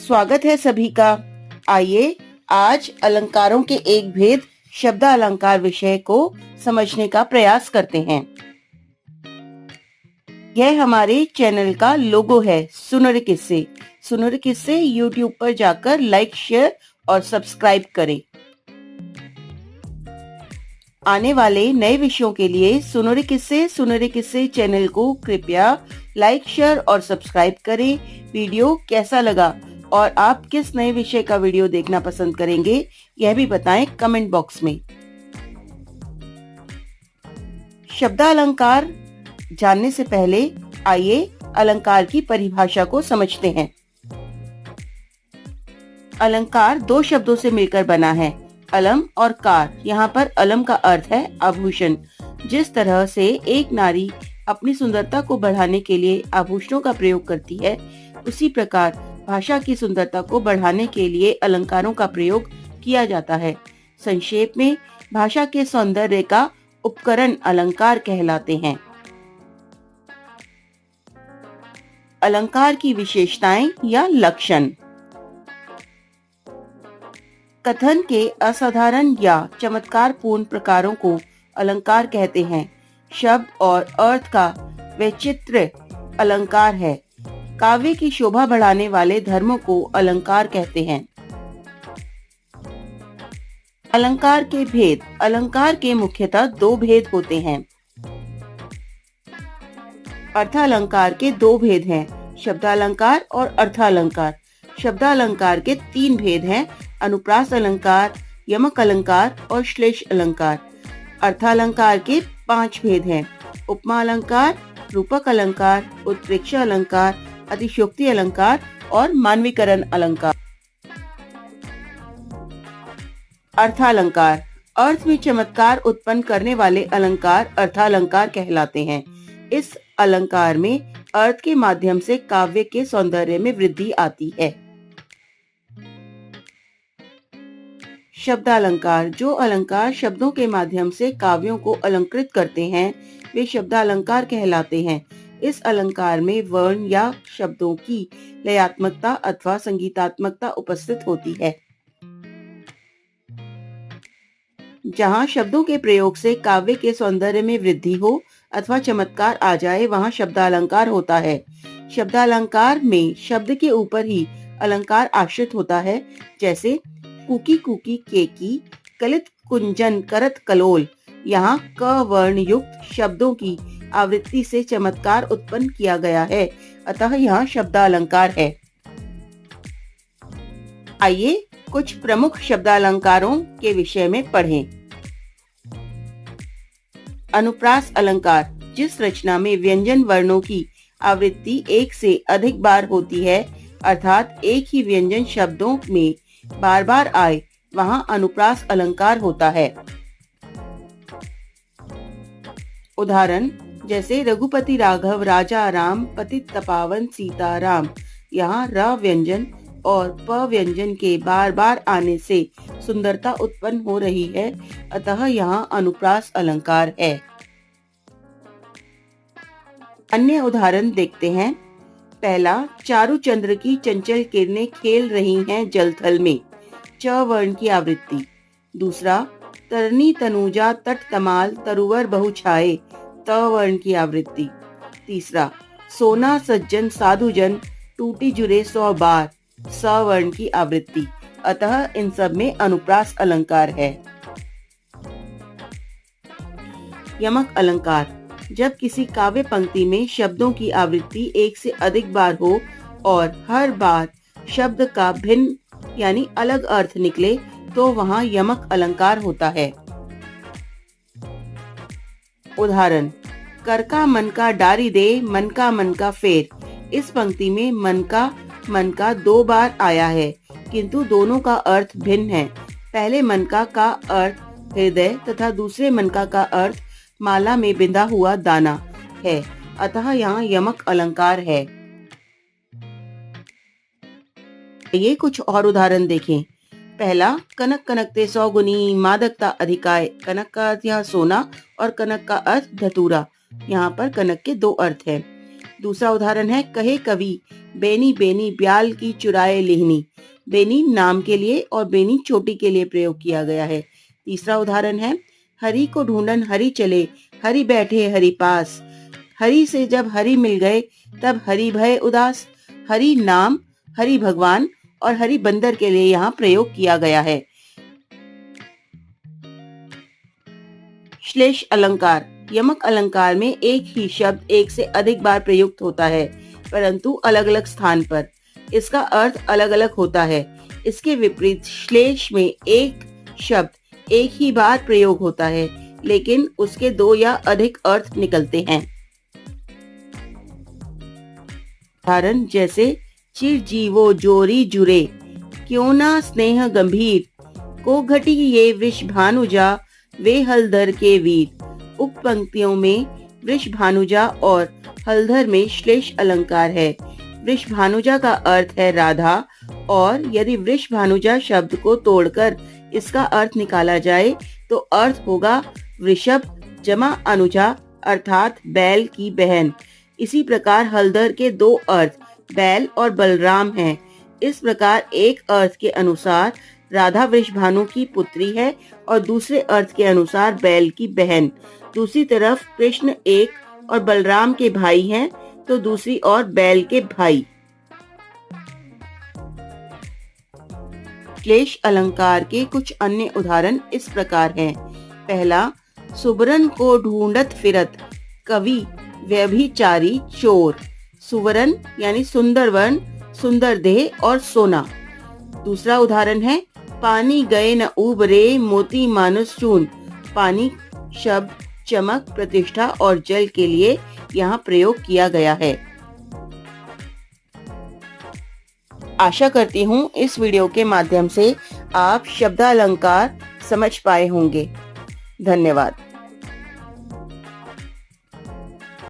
स्वागत है सभी का। आइए आज अलंकारों के एक भेद शब्दालंकार विषय को समझने का प्रयास करते हैं। यह हमारे चैनल का लोगो है, सुनहरे किस्से। सुनहरे किस्से यूट्यूब पर जाकर लाइक, शेयर और सब्सक्राइब करें। आने वाले नए विषयों के लिए सुनहरे किस्से चैनल को कृपया लाइक, शेयर और सब्सक्राइब करें। वीडियो कैसा लगा और आप किस नए विषय का वीडियो देखना पसंद करेंगे, यह भी बताएं कमेंट बॉक्स में। शब्दालंकार जानने से पहले आइए अलंकार की परिभाषा को समझते हैं। अलंकार दो शब्दों से मिलकर बना है, अलम और कार। यहाँ पर अलम का अर्थ है आभूषण। जिस तरह से एक नारी अपनी सुंदरता को बढ़ाने के लिए आभूषणों का प्रयोग करती है, उसी प्रकार भाषा की सुंदरता को बढ़ाने के लिए अलंकारों का प्रयोग किया जाता है। संक्षेप में भाषा के सौंदर्य का उपकरण अलंकार कहलाते हैं। अलंकार की विशेषताएं या लक्षण। कथन के असाधारण या चमत्कारपूर्ण प्रकारों को अलंकार कहते हैं। शब्द और अर्थ का वैचित्र्य अलंकार है। काव्य की शोभा बढ़ाने वाले धर्मों को अलंकार कहते हैं। अलंकार के भेद। अलंकार के मुख्यतः दो भेद होते हैं। अर्थालंकार के दो भेद हैं, शब्दालंकार और अर्थालंकार। शब्दालंकार के तीन भेद हैं, अनुप्रास अलंकार, यमक अलंकार और श्लेष अलंकार। अर्थालंकार के पांच भेद हैं, उपमा अलंकार, रूपक अलंकार, उत्प्रेक्षा अलंकार, अतिशयोक्ति अलंकार और मानवीकरण अलंकार। अर्थालंकार। अर्थ में चमत्कार उत्पन्न करने वाले अलंकार अर्थालंकार कहलाते हैं। इस अलंकार में अर्थ के माध्यम से काव्य के सौंदर्य में वृद्धि आती है। शब्दालंकार। जो अलंकार शब्दों के माध्यम से काव्यों को अलंकृत करते हैं, वे शब्दालंकार कहलाते हैं। इस अलंकार में वर्ण या शब्दों की लयात्मकता अथवा संगीतात्मकता उपस्थित होती है। जहाँ शब्दों के प्रयोग से काव्य के सौंदर्य में वृद्धि हो अथवा चमत्कार आ जाए, वहाँ शब्दालंकार होता है। शब्दालंकार में शब्द के ऊपर ही अलंकार आश्रित होता है, जैसे कुकी कुकी केकी, कलित कुंजन करत कलोल। यहाँ क वर्ण युक्त शब्दों की आवृत्ति से चमत्कार उत्पन्न किया गया है, अतः यहाँ शब्दालंकार है। आइए कुछ प्रमुख शब्दालंकारों के विषय में पढ़ें। अनुप्रास अलंकार। जिस रचना में व्यंजन वर्णों की आवृत्ति एक से अधिक बार होती है, अर्थात एक ही व्यंजन शब्दों में बार बार आए, वहाँ अनुप्रास अलंकार होता है। उदाहरण जैसे रघुपति राघव राजा राम पतित तपावन सीता राम। यहाँ र व्यंजन और प व्यंजन के बार बार आने से सुंदरता उत्पन्न हो रही है, अतः यहाँ अनुप्रास अलंकार है। अन्य उदाहरण देखते हैं। पहला, चारु चंद्र की चंचल किरणें खेल रही हैं जलथल में, च वर्ण की आवृत्ति। दूसरा, तरनी तनुजा तट तमाल तरुवर बहु छाए, त वर्ण की आवृत्ति। तीसरा, सोना सज्जन साधुजन टूटी जुरे 100 बार, स वर्ण की आवृत्ति। अतः इन सब में अनुप्रास अलंकार है। यमक अलंकार। जब किसी काव्य पंक्ति में शब्दों की आवृत्ति एक से अधिक बार हो और हर बार शब्द का भिन्न यानी अलग अर्थ निकले, तो वहाँ यमक अलंकार होता है। उदाहरण, कर का मन का डारी दे, मन का फेर। इस पंक्ति में मन का 2 बार आया है, किंतु दोनों का अर्थ भिन्न है। पहले मन का अर्थ हृदय तथा दूसरे मन का अर्थ माला में बिंधा हुआ दाना है, अतः यहाँ यमक अलंकार है। ये कुछ और उदाहरण देखें। पहला, कनक कनकते 100 गुनी मादकता अधिकाय। कनक का अर्थ यहाँ सोना और कनक का अर्थ धतूरा। यहाँ पर कनक के 2 अर्थ हैं। दूसरा उदाहरण है, कहे कवि बेनी बेनी ब्याल की चुराए लिहनी। बेनी नाम के लिए और बेनी चोटी के लिए प्रयोग किया गया है। तीसरा उदाहरण है, हरि को ढूंढन हरि चले, हरि बैठे हरि पास। हरि से जब हरि मिल गए तब हरि भय उदास। हरि नाम, हरि भगवान और हरि बंदर के लिए यहाँ प्रयोग किया गया है। श्लेष अलंकार। यमक अलंकार में एक ही शब्द एक से अधिक बार प्रयुक्त होता है, परंतु अलग अलग स्थान पर। इसका अर्थ अलग अलग होता है। इसके विपरीत श्लेष में एक शब्द एक ही बार प्रयोग होता है, लेकिन उसके दो या अधिक अर्थ निकलते हैं। उदाहरण जैसे चिर जीवो जोरी जुरे, क्यों ना स्नेह गंभीर, को घटी ये वृष भानुजा, वे हलधर के वीर। उक्त पंक्तियों में वृष भानुजा और हलधर में श्लेष अलंकार है। वृष भानुजा का अर्थ है राधा, और यदि वृष भानुजा शब्द को तोड़कर इसका अर्थ निकाला जाए तो अर्थ होगा वृषभ जमा अनुजा अर्थात बैल की बहन। इसी प्रकार हलधर के दो अर्थ बैल और बलराम हैं। इस प्रकार एक अर्थ के अनुसार राधा वृषभानु की पुत्री है और दूसरे अर्थ के अनुसार बैल की बहन। दूसरी तरफ कृष्ण एक और बलराम के भाई हैं, तो दूसरी ओर बैल के भाई। श्लेष अलंकार के कुछ अन्य उदाहरण इस प्रकार हैं। पहला, सुबरन को ढूंढत फिरत, कवि व्यभिचारी चोर। सुवरन यानी सुंदर वर्ण, सुंदर देह और सोना। दूसरा उदाहरण है, पानी गए न उबरे, मोती मानुस चून। पानी शब्द चमक, प्रतिष्ठा और जल के लिए यहाँ प्रयोग किया गया है। आशा करती हूँ इस वीडियो के माध्यम से आप शब्दालंकार समझ पाए होंगे। धन्यवाद।